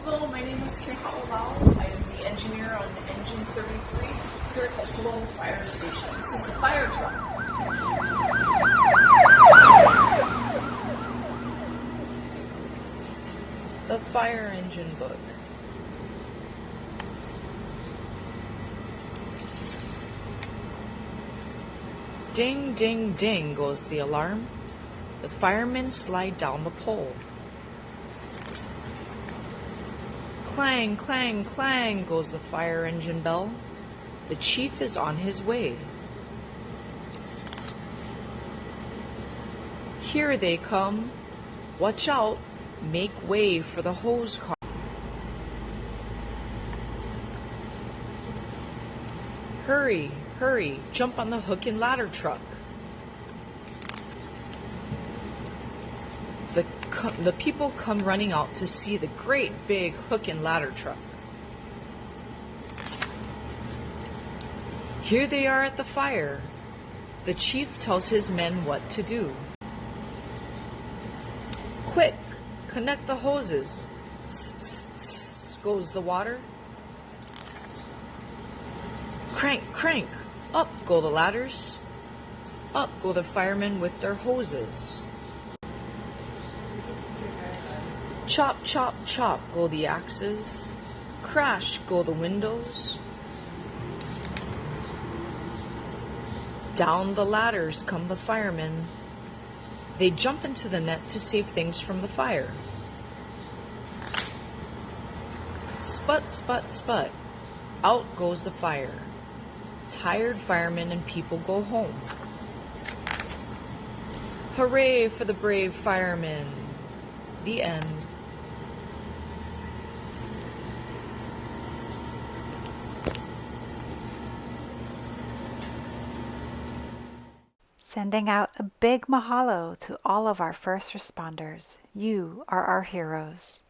Hello, my name is Kim Ha'olau. I am the engineer on Engine 33 here at the Cologne Fire Station. This is the fire truck. The fire engine book. Ding, ding, ding goes the alarm. The firemen slide down the pole. Clang, clang, clang goes the fire engine bell. The chief is on his way. Here they come. Watch out. Make way for the hose car. Hurry, hurry, jump on the hook and ladder truck. The people come running out to see the great big hook and ladder truck. Here they are at the fire. The chief tells his men what to do. Quick, connect the hoses. Sss goes the water. Crank, crank. Up go the ladders. Up go the firemen with their hoses. Chop, chop, chop go the axes. Crash go the windows. Down the ladders come the firemen. They jump into the net to save things from the fire. Sput, sput, sput. Out goes the fire. Tired firemen and people go home. Hooray for the brave firemen. The end. Sending out a big mahalo to all of our first responders. You are our heroes.